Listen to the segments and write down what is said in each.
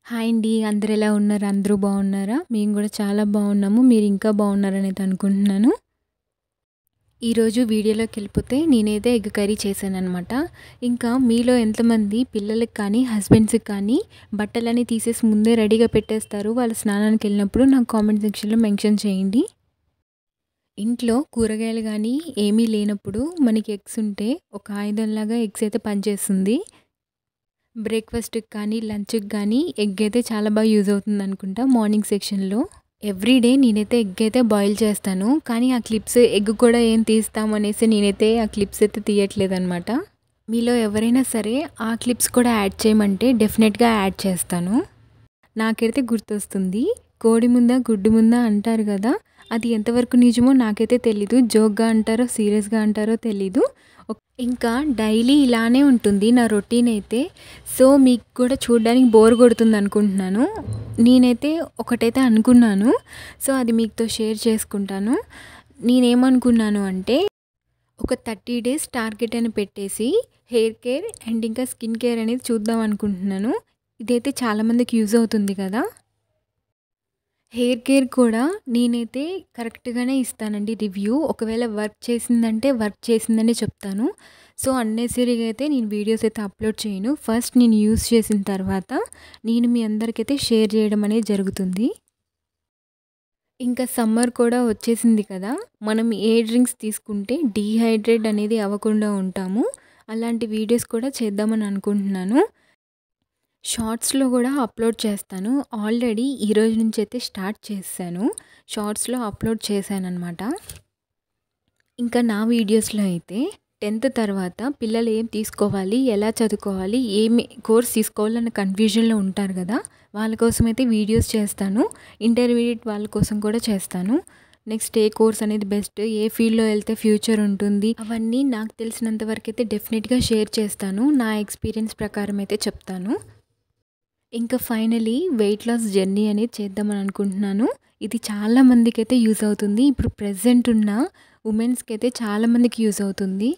Hi అండి. అందరూ ఎలా ఉన్నారు? అందరూ బాగున్నారా? మేము కూడా చాలా బాగున్నాము. మీరు ఇంకా బాగున్నారని అయితే అనుకుంటున్నాను. ఈరోజు వీడియోలోకి వెళ్ళిపోతే నేనైతే ఎగ్ కర్రీ చేశానన్నమాట. ఇంకా మీలో ఎంతమంది పిల్లలకి కానీ హస్బెండ్స్కి కానీ బట్టలన్నీ తీసేసి ముందే రెడీగా పెట్టేస్తారు వాళ్ళు స్నానానికి వెళ్ళినప్పుడు నాకు కామెంట్ సెక్షన్లో మెన్షన్ చేయండి. ఇంట్లో కూరగాయలు కానీ ఏమీ లేనప్పుడు మనకి ఎగ్స్ ఉంటే ఒక ఆయుధంలాగా ఎగ్స్ అయితే పనిచేస్తుంది. బ్రేక్ఫాస్ట్‌కి కానీ, లంచ్‌కి కానీ ఎగ్ అయితే చాలా బాగా యూజ్ అవుతుంది అనుకుంటా మార్నింగ్ సెక్షన్‌లో. ఎవ్రీడే నేనైతే ఎగ్ అయితే బాయిల్ చేస్తాను. కానీ ఆ క్లిప్స్ ఎగ్ కూడా ఏం తీస్తామనేసి నేనైతే ఆ క్లిప్స్ అయితే తీయట్లేదనమాట. మీలో ఎవరైనా సరే ఆ క్లిప్స్ కూడా యాడ్ చేయమంటే డెఫినెట్‌గా యాడ్ చేస్తాను. నాకైతే గుర్తొస్తుంది. కోడి ముందా గుడ్డు ముందా అంటారు కదా! అది ఎంతవరకు నిజమో నాకైతే తెలీదు. జోక్‌గా అంటారో సీరియస్‌గా అంటారో తెలీదు. ఇంకా డైలీ ఇలానే ఉంటుంది నా రొటీన్ అయితే. సో మీకు కూడా చూడడానికి బోర్ కొడుతుంది అనుకుంటున్నాను. నేనైతే ఒకటైతే అనుకున్నాను. సో అది మీతో షేర్ చేసుకుంటాను. నేనేమనుకున్నాను అంటే ఒక 30 డేస్ టార్గెట్ అని పెట్టేసి హెయిర్ కేర్ అండ్ ఇంకా స్కిన్ కేర్ అనేది చూద్దాం అనుకుంటున్నాను. ఇదైతే చాలామందికి యూజ్ అవుతుంది కదా! హెయిర్ కేర్ కూడా నేనైతే కరెక్ట్‌గానే ఇస్తానండి రివ్యూ. ఒకవేళ వర్క్ చేసిందంటే వర్క్ చేసిందనే చెప్తాను. సో అన్నెసెసరీగా అయితే నేను వీడియోస్ అయితే అప్లోడ్ చేయను. ఫస్ట్ నేను యూజ్ చేసిన తర్వాత నేను మీ అందరికైతే షేర్ చేయడం అనేది జరుగుతుంది. ఇంకా సమ్మర్ కూడా వచ్చేసింది కదా! మనం ఏ డ్రింక్స్ తీసుకుంటే డీహైడ్రేట్ అనేది అవ్వకుండా ఉంటాము. అలాంటి వీడియోస్ కూడా చేద్దామని అనుకుంటున్నాను. షార్ట్స్‌లో కూడా అప్లోడ్ చేస్తాను. ఆల్రెడీ ఈరోజు నుంచి అయితే స్టార్ట్ చేశాను. షార్ట్స్‌లో అప్లోడ్ చేశాననమాట. ఇంకా నా వీడియోస్‌లో అయితే 10th తర్వాత పిల్లలు ఏం తీసుకోవాలి, ఎలా చదువుకోవాలి, ఏమి కోర్స్ తీసుకోవాలన్న కన్ఫ్యూజన్‌లో ఉంటారు కదా! వాళ్ళ కోసం అయితే వీడియోస్ చేస్తాను. ఇంటర్మీడియేట్ వాళ్ళ కోసం కూడా చేస్తాను. నెక్స్ట్ ఏ కోర్స్ అనేది బెస్ట్, ఏ ఫీల్డ్‌లో వెళ్తే ఫ్యూచర్ ఉంటుంది, అవన్నీ నాకు తెలిసినంత వరకైతే డెఫినెట్‌గా షేర్ చేస్తాను. నా ఎక్స్‌పీరియన్స్ ప్రకారం అయితే చెప్తాను. ఇంకా ఫైనలీ వెయిట్ లాస్ జర్నీ అనేది చేద్దామని అనుకుంటున్నాను. ఇది చాలా మందికైతే యూజ్ అవుతుంది. ఇప్పుడు ప్రెజెంట్ ఉన్న ఉమెన్స్‌కి అయితే చాలా మందికి యూజ్ అవుతుంది.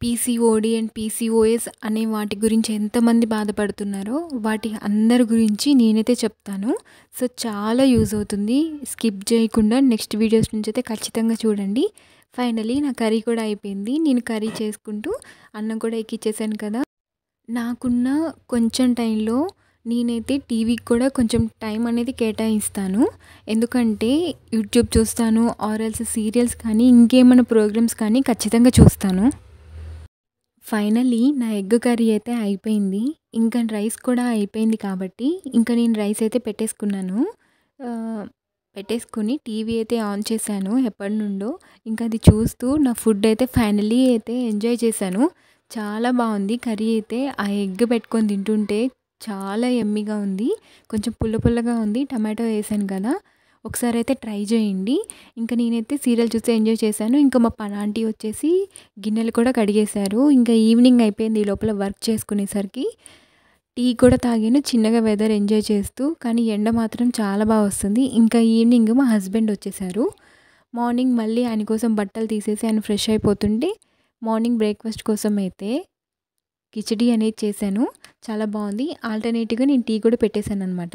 పీసీఓడీ అండ్ పీసీఓఎస్ అనే వాటి గురించి ఎంతమంది బాధపడుతున్నారో వాటి అందరి గురించి నేనైతే చెప్తాను. సో చాలా యూజ్ అవుతుంది. స్కిప్ చేయకుండా నెక్స్ట్ వీడియోస్ నుంచి అయితే ఖచ్చితంగా చూడండి. ఫైనలీ నా కర్రీ కూడా అయిపోయింది. నేను కర్రీ చేసుకుంటూ అన్నం కూడా ఎక్కిచ్చేసాను కదా! నాకున్న కొంచెం టైంలో నేనైతే టీవీకి కూడా కొంచెం టైం అనేది కేటాయిస్తాను. ఎందుకంటే యూట్యూబ్ చూస్తాను ఆర్ ఎల్స్ సీరియల్స్ కానీ ఇంకేమైనా ప్రోగ్రామ్స్ కానీ ఖచ్చితంగా చూస్తాను. ఫైనల్లీ నా ఎగ్ కర్రీ అయితే అయిపోయింది. ఇంకా రైస్ కూడా అయిపోయింది కాబట్టి ఇంకా నేను రైస్ అయితే పెట్టేసుకున్నాను. పెట్టేసుకొని టీవీ అయితే ఆన్ చేశాను ఎప్పటినుండో. ఇంకా అది చూస్తూ నా ఫుడ్ అయితే ఫైనల్లీ అయితే ఎంజాయ్ చేశాను. చాలా బాగుంది కర్రీ అయితే. ఆ ఎగ్ పెట్టుకొని తింటుంటే చాలా యమ్మీగా ఉంది. కొంచెం పుల్ల పుల్లగా ఉంది. టమాటో వేసాను కదా! ఒకసారి అయితే ట్రై చేయండి. ఇంకా నేనైతే సీరియల్ చూసి ఎంజాయ్ చేశాను. ఇంకా మా పనాంటీ వచ్చేసి గిన్నెలు కూడా కడిగేశారు. ఇంకా ఈవినింగ్ అయిపోయింది ఈ లోపల వర్క్ చేసుకునేసరికి. టీ కూడా తాగాను చిన్నగా వెదర్ ఎంజాయ్ చేస్తూ. కానీ ఎండ మాత్రం చాలా బాగా వస్తుంది. ఇంకా ఈవినింగ్ మా హస్బెండ్ వచ్చేసారు. మార్నింగ్ మళ్ళీ ఆయన కోసం బట్టలు తీసేసి ఆయన ఫ్రెష్ అయిపోతుంటే మార్నింగ్ బ్రేక్ఫాస్ట్ కోసం అయితే కిచడీ అనేది చేశాను. చాలా బాగుంది. ఆల్టర్నేటివ్గా నేను టీ కూడా పెట్టేశాను అనమాట.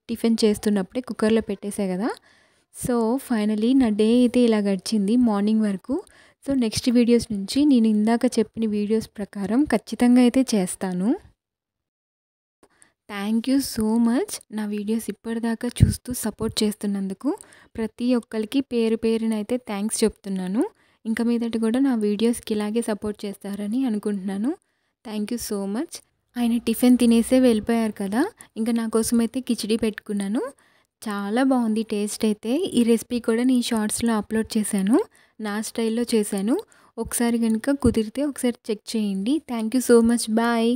టిఫిన్ చేస్తున్నప్పుడే కుక్కర్లో పెట్టేసా కదా! సో ఫైనలీ నా డే అయితే ఇలా గడిచింది మార్నింగ్ వరకు. సో నెక్స్ట్ వీడియోస్ నుంచి నేను ఇందాక చెప్పిన వీడియోస్ ప్రకారం ఖచ్చితంగా అయితే చేస్తాను. థ్యాంక్ యూ సో మచ్ నా వీడియోస్ ఇప్పటిదాకా చూస్తూ సపోర్ట్ చేస్తున్నందుకు. ప్రతి ఒక్కరికి పేరు పేరునైతే థ్యాంక్స్ చెప్తున్నాను. ఇంకా మీదట కూడా నా వీడియోస్కి ఇలాగే సపోర్ట్ చేస్తారని అనుకుంటున్నాను. Thank you so much. ఆయన టిఫిన్ తినేసే వెళ్ళిపోయారు కదా! ఇంకా నా కోసం అయితే కిచిడి పెట్టుకున్నాను. చాలా బాగుంది టేస్ట్ అయితే. ఈ రెసిపీ కూడా నేను షార్ట్స్‌లో అప్లోడ్ చేశాను. నా స్టైల్‌లో చేశాను. ఒకసారి కనుక కుదిరితే ఒకసారి చెక్ చేయండి. Thank you so much. Bye.